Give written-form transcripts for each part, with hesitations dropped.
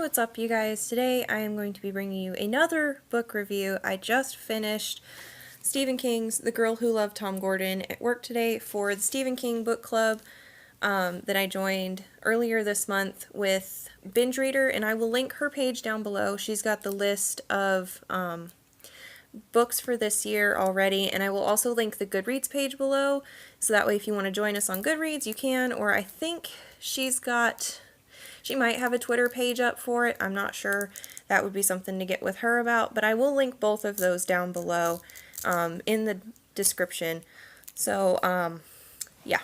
what's up, you guys? Today I am going to be bringing you another book review. I just finished Stephen King's The Girl Who Loved Tom Gordon at work today for the Stephen King book club that I joined earlier this month with BingeReader, and I will link her page down below. She's got the list of books for this year already, and I will also link the Goodreads page below, so that way if you want to join us on Goodreads you can, or I think she might have a Twitter page up for it. I'm not sure. That would be something to get with her about, but I will link both of those down below in the description. So, yeah.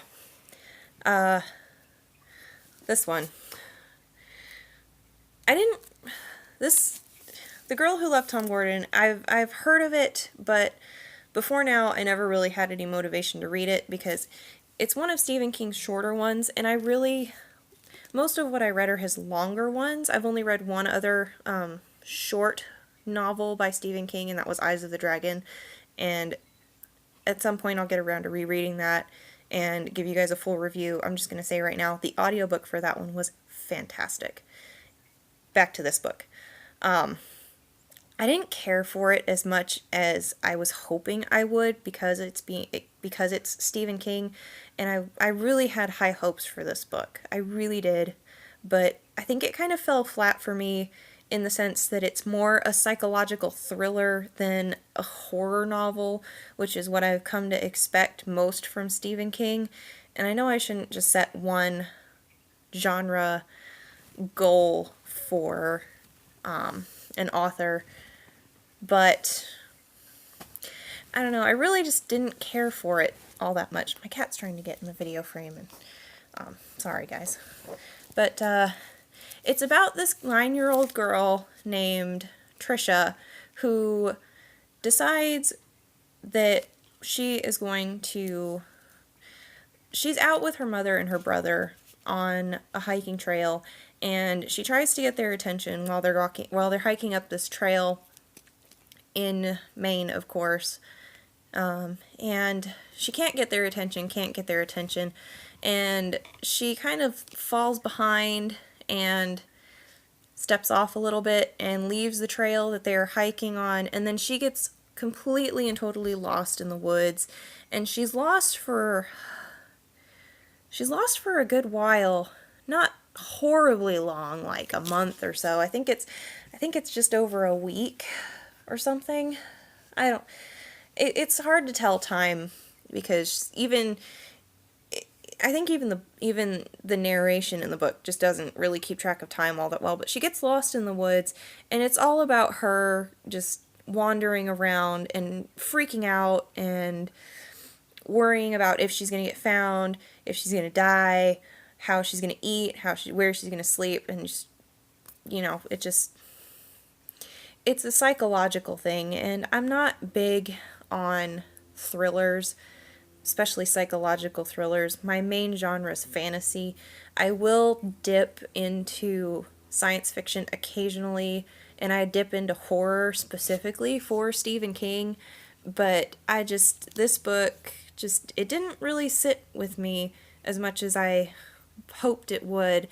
This one. The Girl Who Loved Tom Gordon, I've heard of it, but before now I never really had any motivation to read it because it's one of Stephen King's shorter ones, and most of what I read are his longer ones. I've only read one other short novel by Stephen King, and that was Eyes of the Dragon. And at some point I'll get around to rereading that and give you guys a full review. I'm just going to say right now, the audiobook for that one was fantastic. Back to this book. I didn't care for it as much as I was hoping I would because it's Stephen King, and I really had high hopes for this book. I really did, but I think it kind of fell flat for me in the sense that it's more a psychological thriller than a horror novel, which is what I've come to expect most from Stephen King. And I know I shouldn't just set one genre goal for an author, but I don't know, I really just didn't care for it all that much. My cat's trying to get in the video frame, and sorry guys. But it's about this 9-year-old girl named Trisha who decides that she's out with her mother and her brother on a hiking trail, and she tries to get their attention while they're hiking up this trail in Maine, of course. And she can't get their attention, and she kind of falls behind and steps off a little bit and leaves the trail that they're hiking on, and then she gets completely and totally lost in the woods, and she's lost for a good while. Not horribly long, like a month or so. I think it's just over a week or something. It's hard to tell time because even the narration in the book just doesn't really keep track of time all that well, but she gets lost in the woods, and it's all about her just wandering around and freaking out and worrying about if she's going to get found, if she's going to die, how she's going to eat, where she's going to sleep, and just, it's a psychological thing, and I'm not big on thrillers, especially psychological thrillers. My main genre is fantasy. I will dip into science fiction occasionally, and I dip into horror specifically for Stephen King, but this book it didn't really sit with me as much as I hoped it would,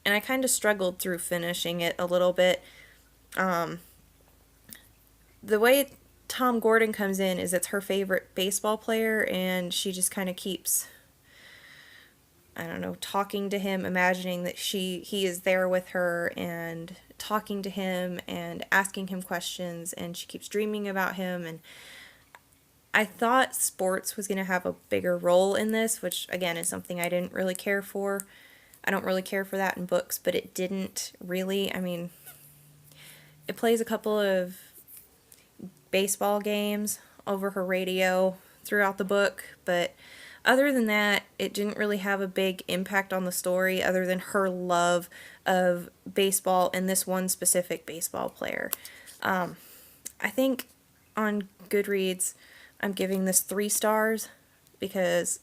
and I kind of struggled through finishing it a little bit. The way Tom Gordon comes in is it's her favorite baseball player, and she just kind of keeps, I don't know, talking to him, imagining that he is there with her and talking to him and asking him questions, and she keeps dreaming about him. And I thought sports was going to have a bigger role in this, which again is something I didn't really care for. I don't really care for that in books, but it didn't really. I mean, it plays a couple of baseball games over her radio throughout the book, but other than that, it didn't really have a big impact on the story other than her love of baseball and this one specific baseball player. I think on Goodreads I'm giving this 3 stars because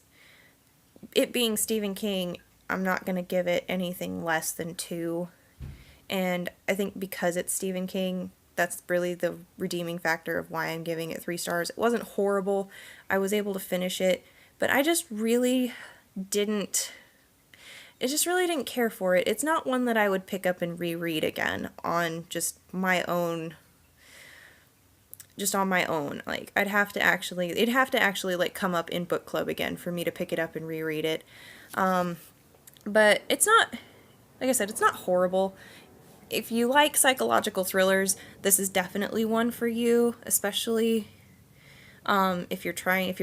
it being Stephen King, I'm not going to give it anything less than 2, and I think because it's Stephen King, that's really the redeeming factor of why I'm giving it 3 stars. It wasn't horrible. I was able to finish it, but I just really didn't just really didn't care for it. It's not one that I would pick up and reread again on just my own, Like, it'd have to actually like come up in book club again for me to pick it up and reread it. But it's not, like I said, it's not horrible. If you like psychological thrillers, this is definitely one for you, especially if you're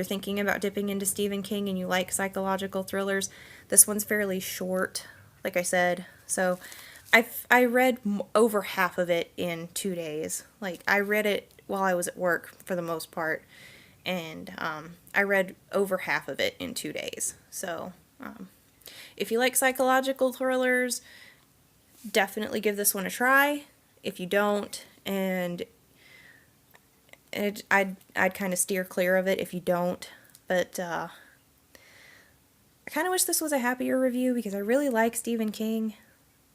thinking about dipping into Stephen King and you like psychological thrillers. This one's fairly short, like I said. So I read over half of it in 2 days. Like, I read it while I was at work for the most part, and I read over half of it in 2 days. So if you like psychological thrillers, definitely give this one a try. If you don't, I'd kind of steer clear of it if you don't. But I kind of wish this was a happier review because I really like Stephen King,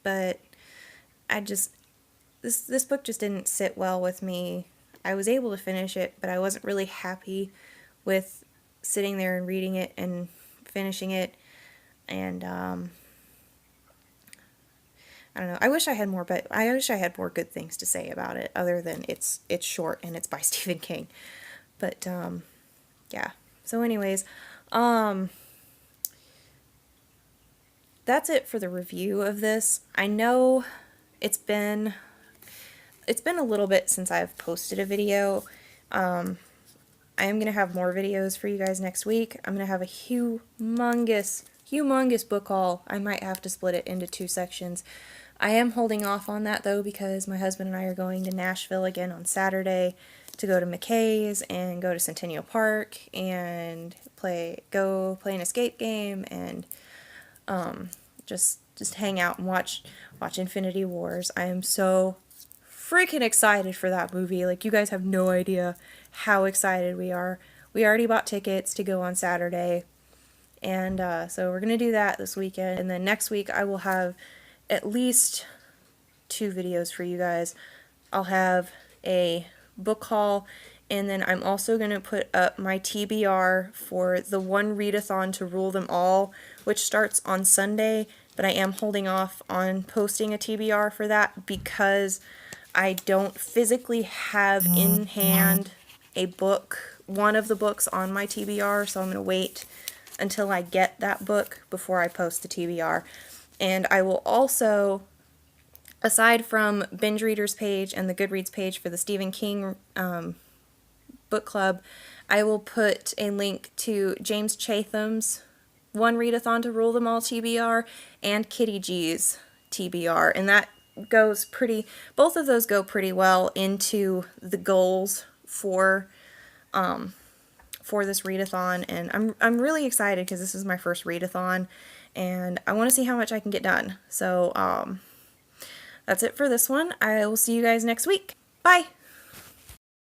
but this book just didn't sit well with me. I was able to finish it, but I wasn't really happy with sitting there and reading it and finishing it. And I don't know. I wish I had more, but I wish I had more good things to say about it, other than it's short and it's by Stephen King. But yeah. So anyways, that's it for the review of this. I know it's been a little bit since I've posted a video. I am gonna have more videos for you guys next week. I'm gonna have a humongous book haul. I might have to split it into 2 sections. I am holding off on that though because my husband and I are going to Nashville again on Saturday to go to McKay's and go to Centennial Park and play an escape game and just hang out and watch Infinity Wars. I am so freaking excited for that movie. Like, you guys have no idea how excited we are. We already bought tickets to go on Saturday, and so we're gonna do that this weekend, and then next week I will have at least 2 videos for you guys. I'll have a book haul, and then I'm also going to put up my TBR for the One Read-a-thon to Rule Them All, which starts on Sunday, but I am holding off on posting a TBR for that because I don't physically have in hand one of the books on my TBR, so I'm going to wait until I get that book before I post the TBR. And I will also, aside from Binge Reader's page and the Goodreads page for the Stephen King book club, I will put a link to James Chatham's One Read-a-thon to Rule Them All TBR and Kitty G's TBR. And that both of those go pretty well into the goals for this readathon, and I'm really excited because this is my first readathon, and I want to see how much I can get done. So that's it for this one. I will see you guys next week. Bye!